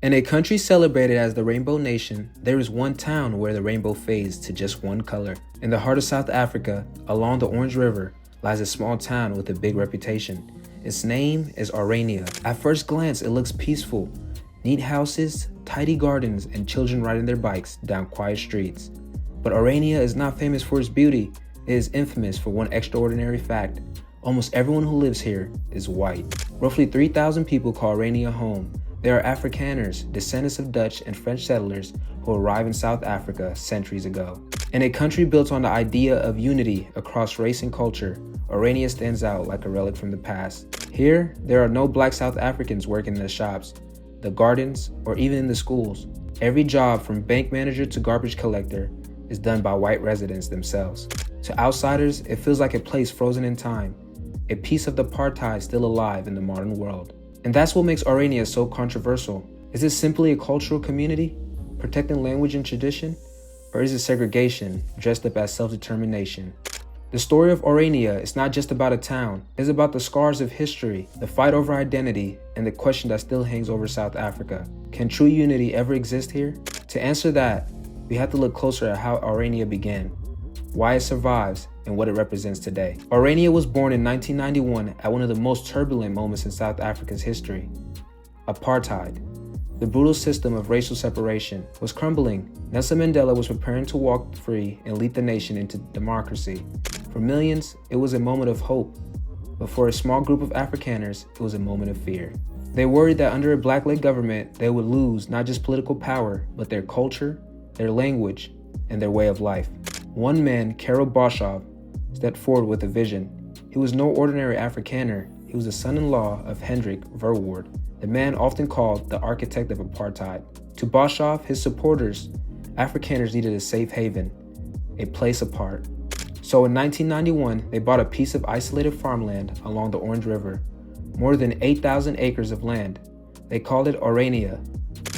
In a country celebrated as the Rainbow Nation, there is one town where the rainbow fades to just one color. In the heart of South Africa, along the Orange River, lies a small town with a big reputation. Its name is Orania. At first glance, it looks peaceful. Neat houses, tidy gardens, and children riding their bikes down quiet streets. But Orania is not famous for its beauty. It is infamous for one extraordinary fact. Almost everyone who lives here is white. Roughly 3,000 people call Orania home. They are Afrikaners, descendants of Dutch and French settlers who arrived in South Africa centuries ago. In a country built on the idea of unity across race and culture, Orania stands out like a relic from the past. Here, there are no black South Africans working in the shops, the gardens, or even in the schools. Every job, from bank manager to garbage collector, is done by white residents themselves. To outsiders, it feels like a place frozen in time, a piece of the apartheid still alive in the modern world. And that's what makes Orania so controversial. Is it simply a cultural community, protecting language and tradition? Or is it segregation, dressed up as self-determination? The story of Orania is not just about a town. It's about the scars of history, the fight over identity, and the question that still hangs over South Africa. Can true unity ever exist here? To answer that, we have to look closer at how Orania began, why it survives, and what it represents today. Orania was born in 1991 at one of the most turbulent moments in South Africa's history. Apartheid, the brutal system of racial separation, was crumbling. Nelson Mandela was preparing to walk free and lead the nation into democracy. For millions, it was a moment of hope, but for a small group of Afrikaners, it was a moment of fear. They worried that under a black-led government, they would lose not just political power, but their culture, their language, and their way of life. One man, Karel Boshoff, stepped forward with a vision. He was no ordinary Afrikaner. He was the son-in-law of Hendrik Verwoerd, the man often called the architect of apartheid. To Boshoff, his supporters, Afrikaners needed a safe haven, a place apart. So in 1991, they bought a piece of isolated farmland along the Orange River, more than 8,000 acres of land. They called it Orania.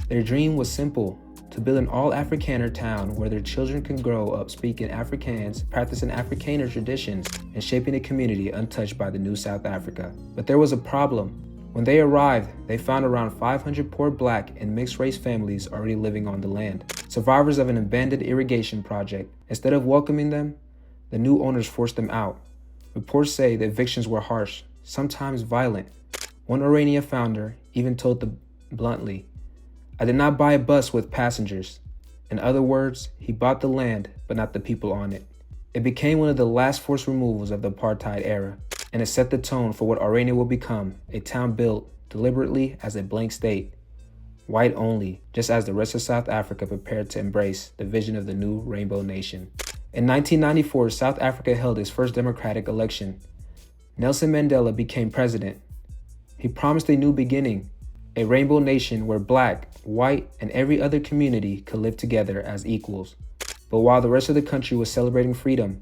Their dream was simple: to build an all-Afrikaner town where their children can grow up speaking Afrikaans, practicing Afrikaner traditions, and shaping a community untouched by the new South Africa. But there was a problem. When they arrived, they found around 500 poor black and mixed-race families already living on the land, survivors of an abandoned irrigation project. Instead of welcoming them, the new owners forced them out. Reports say the evictions were harsh, sometimes violent. One Orania founder even told them bluntly, "I did not buy a bus with passengers." In other words, he bought the land, but not the people on it. It became one of the last forced removals of the apartheid era, and it set the tone for what Orania will become, a town built deliberately as a blank state, white only, just as the rest of South Africa prepared to embrace the vision of the new Rainbow Nation. In 1994, South Africa held its first democratic election. Nelson Mandela became president. He promised a new beginning, a rainbow nation where black, white, and every other community could live together as equals. But while the rest of the country was celebrating freedom,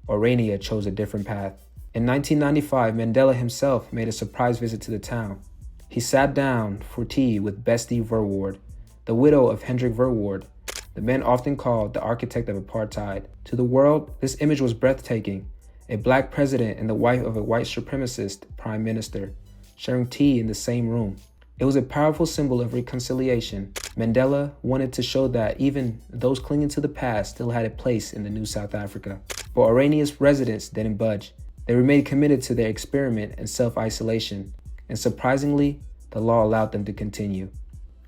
Orania chose a different path. In 1995, Mandela himself made a surprise visit to the town. He sat down for tea with Bestie Verwoerd, the widow of Hendrik Verwoerd, the man often called the architect of apartheid. To the world, this image was breathtaking: a black president and the wife of a white supremacist prime minister, sharing tea in the same room. It was a powerful symbol of reconciliation. Mandela wanted to show that even those clinging to the past still had a place in the new South Africa. But Orania's residents didn't budge. They remained committed to their experiment and self-isolation, and surprisingly, the law allowed them to continue.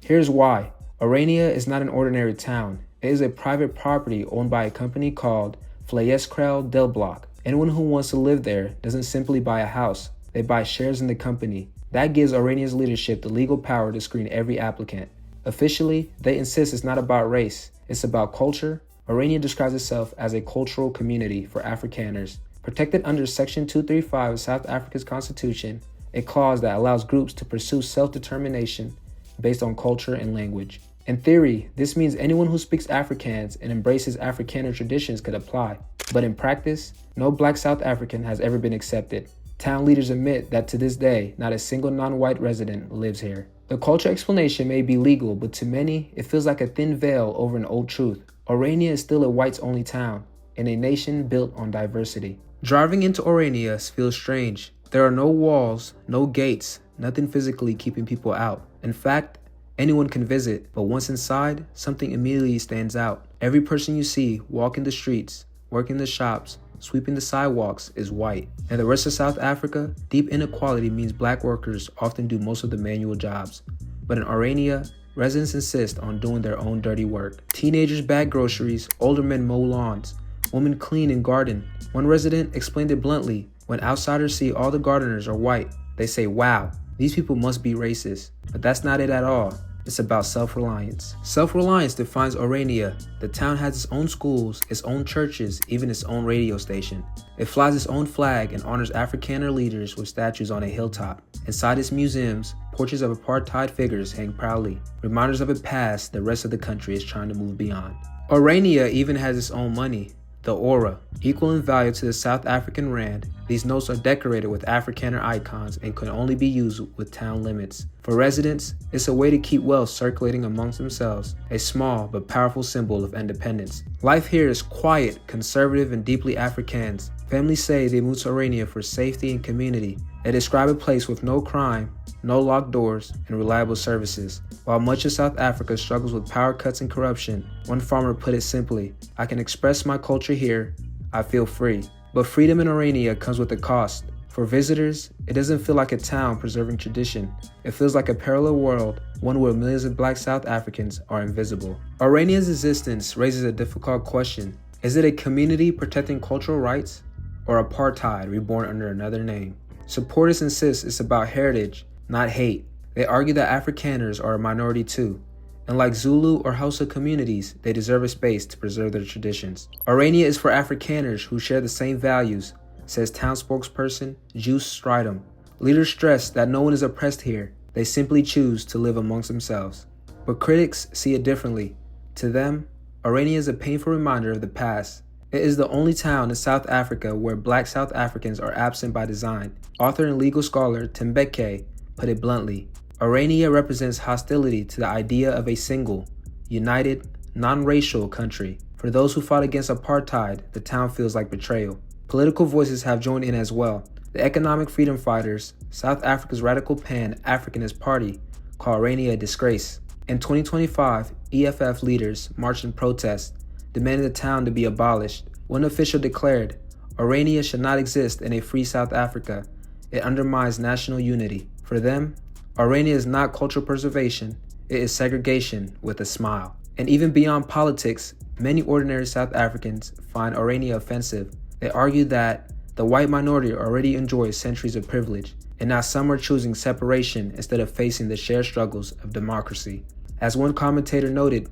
Here's why. Orania is not an ordinary town. It is a private property owned by a company called Vleeskrel Delblok. Anyone who wants to live there doesn't simply buy a house. They buy shares in the company. That gives Orania's leadership the legal power to screen every applicant. Officially, they insist it's not about race, it's about culture. Orania describes itself as a cultural community for Afrikaners, protected under Section 235 of South Africa's Constitution, a clause that allows groups to pursue self-determination based on culture and language. In theory, this means anyone who speaks Afrikaans and embraces Afrikaner traditions could apply. But in practice, no black South African has ever been accepted. Town leaders admit that to this day, not a single non-white resident lives here. The culture explanation may be legal, but to many, it feels like a thin veil over an old truth. Orania is still a whites-only town, in a nation built on diversity. Driving into Orania feels strange. There are no walls, no gates, nothing physically keeping people out. In fact, Anyone can visit, but once inside, something immediately stands out. Every person you see walking the streets, working the shops, sweeping the sidewalks is white. In the rest of South Africa, deep inequality means black workers often do most of the manual jobs. But in Orania, residents insist on doing their own dirty work. Teenagers bag groceries, older men mow lawns, women clean and garden. One resident explained it bluntly: when outsiders see all the gardeners are white, they say, "Wow, these people must be racist." But that's not it at all. It's about self-reliance. Self-reliance defines Orania. The town has its own schools, its own churches, even its own radio station. It flies its own flag and honors Afrikaner leaders with statues on a hilltop. Inside its museums, portraits of apartheid figures hang proudly, reminders of a past the rest of the country is trying to move beyond. Orania even has its own money, the Ora. Equal in value to the South African Rand, these notes are decorated with Afrikaner icons and can only be used with town limits. For residents, it's a way to keep wealth circulating amongst themselves, a small but powerful symbol of independence. Life here is quiet, conservative, and deeply Afrikaans. Families say they moved to Orania for safety and community. They describe a place with no crime, no locked doors, and reliable services. While much of South Africa struggles with power cuts and corruption, one farmer put it simply: "I can express my culture here. I feel free." But freedom in Orania comes with a cost. For visitors, it doesn't feel like a town preserving tradition. It feels like a parallel world, one where millions of black South Africans are invisible. Orania's existence raises a difficult question. Is it a community protecting cultural rights, or apartheid reborn under another name? Supporters insist it's about heritage, not hate. They argue that Afrikaners are a minority too, and like Zulu or Hausa communities, they deserve a space to preserve their traditions. Orania is for Afrikaners who share the same values, says town spokesperson Juice Stridham. Leaders stress that no one is oppressed here. They simply choose to live amongst themselves. But critics see it differently. To them, Orania is a painful reminder of the past. It is the only town in South Africa where black South Africans are absent by design. Author and legal scholar Tembeke put it bluntly: Orania represents hostility to the idea of a single, united, non-racial country. For those who fought against apartheid, the town feels like betrayal. Political voices have joined in as well. The economic freedom fighters, South Africa's radical Pan-Africanist party, call Orania a disgrace. In 2025, EFF leaders marched in protest, demanding the town to be abolished. One official declared, "Orania should not exist in a free South Africa. It undermines national unity." For them, Orania is not cultural preservation, it is segregation with a smile. And even beyond politics, many ordinary South Africans find Orania offensive. They argue that the white minority already enjoys centuries of privilege, and now some are choosing separation instead of facing the shared struggles of democracy. As one commentator noted,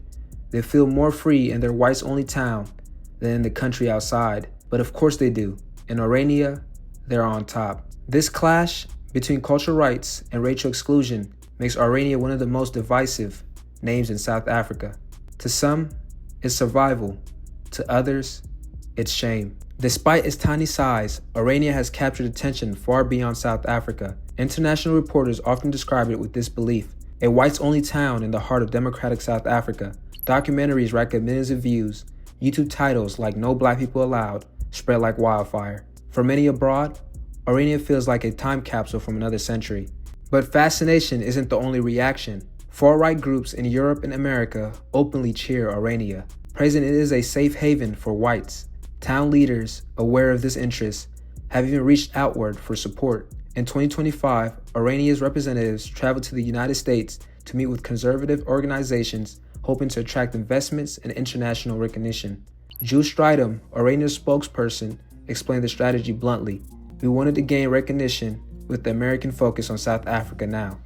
they feel more free in their whites-only town than in the country outside. But of course they do. In Orania, they're on top. This clash between cultural rights and racial exclusion makes Orania one of the most divisive names in South Africa. To some, it's survival. To others, it's shame. Despite its tiny size, Orania has captured attention far beyond South Africa. International reporters often describe it with this belief: a whites-only town in the heart of democratic South Africa. Documentaries rack up millions of views. YouTube titles like "No Black People Allowed" spread like wildfire. For many abroad, Orania feels like a time capsule from another century. But fascination isn't the only reaction. Far-right groups in Europe and America openly cheer Orania, praising it is a safe haven for whites. Town leaders, aware of this interest, have even reached outward for support. In 2025, Orania's representatives traveled to the United States to meet with conservative organizations hoping to attract investments and international recognition. Juice Stridham, Orania's spokesperson, explained the strategy bluntly: "We wanted to gain recognition with the American focus on South Africa now."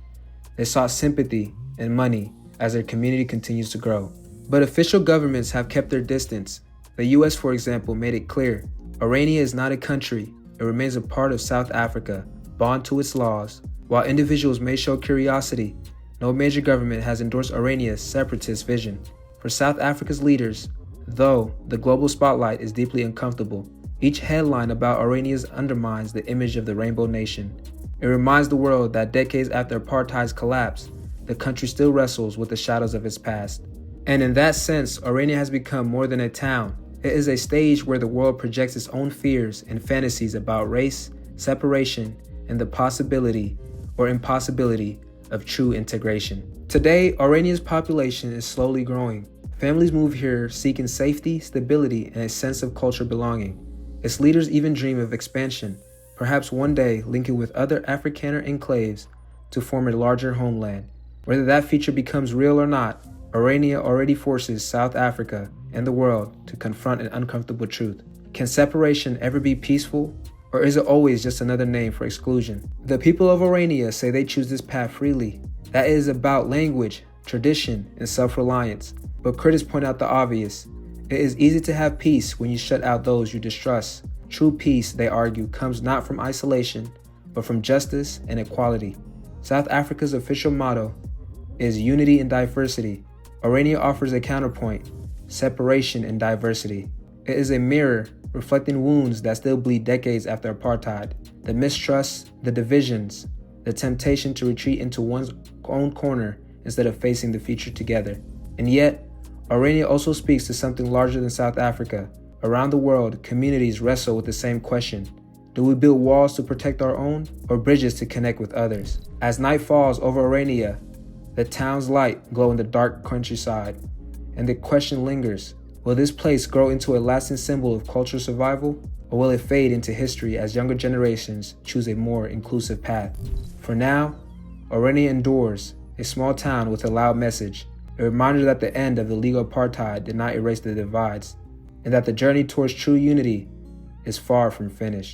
They sought sympathy and money as their community continues to grow. But official governments have kept their distance. The US, for example, made it clear Orania is not a country. It remains a part of South Africa, bound to its laws. While individuals may show curiosity, no major government has endorsed Orania's separatist vision. For South Africa's leaders, though, the global spotlight is deeply uncomfortable. Each headline about Orania's undermines the image of the Rainbow Nation. It reminds the world that decades after apartheid's collapse, the country still wrestles with the shadows of its past. And in that sense, Orania has become more than a town. It is a stage where the world projects its own fears and fantasies about race, separation, and the possibility or impossibility of true integration. Today, Orania's population is slowly growing. Families move here seeking safety, stability, and a sense of cultural belonging. Its leaders even dream of expansion, perhaps one day linking with other Afrikaner enclaves to form a larger homeland. Whether that future becomes real or not, Orania already forces South Africa and the world to confront an uncomfortable truth. Can separation ever be peaceful, or is it always just another name for exclusion? The people of Orania say they choose this path freely. That it is about language, tradition, and self-reliance. But critics point out the obvious. It is easy to have peace when you shut out those you distrust. True peace, they argue, comes not from isolation, but from justice and equality. South Africa's official motto is unity in diversity. Orania offers a counterpoint, separation in diversity. It is a mirror reflecting wounds that still bleed decades after apartheid, the mistrust, the divisions, the temptation to retreat into one's own corner instead of facing the future together. And yet, Orania also speaks to something larger than South Africa. Around the world, communities wrestle with the same question. Do we build walls to protect our own, or bridges to connect with others? As night falls over Orania, the town's light glows in the dark countryside, and the question lingers. Will this place grow into a lasting symbol of cultural survival, or will it fade into history as younger generations choose a more inclusive path? For now, Orania endures, a small town with a loud message, a reminder that the end of the legal apartheid did not erase the divides, and that the journey towards true unity is far from finished.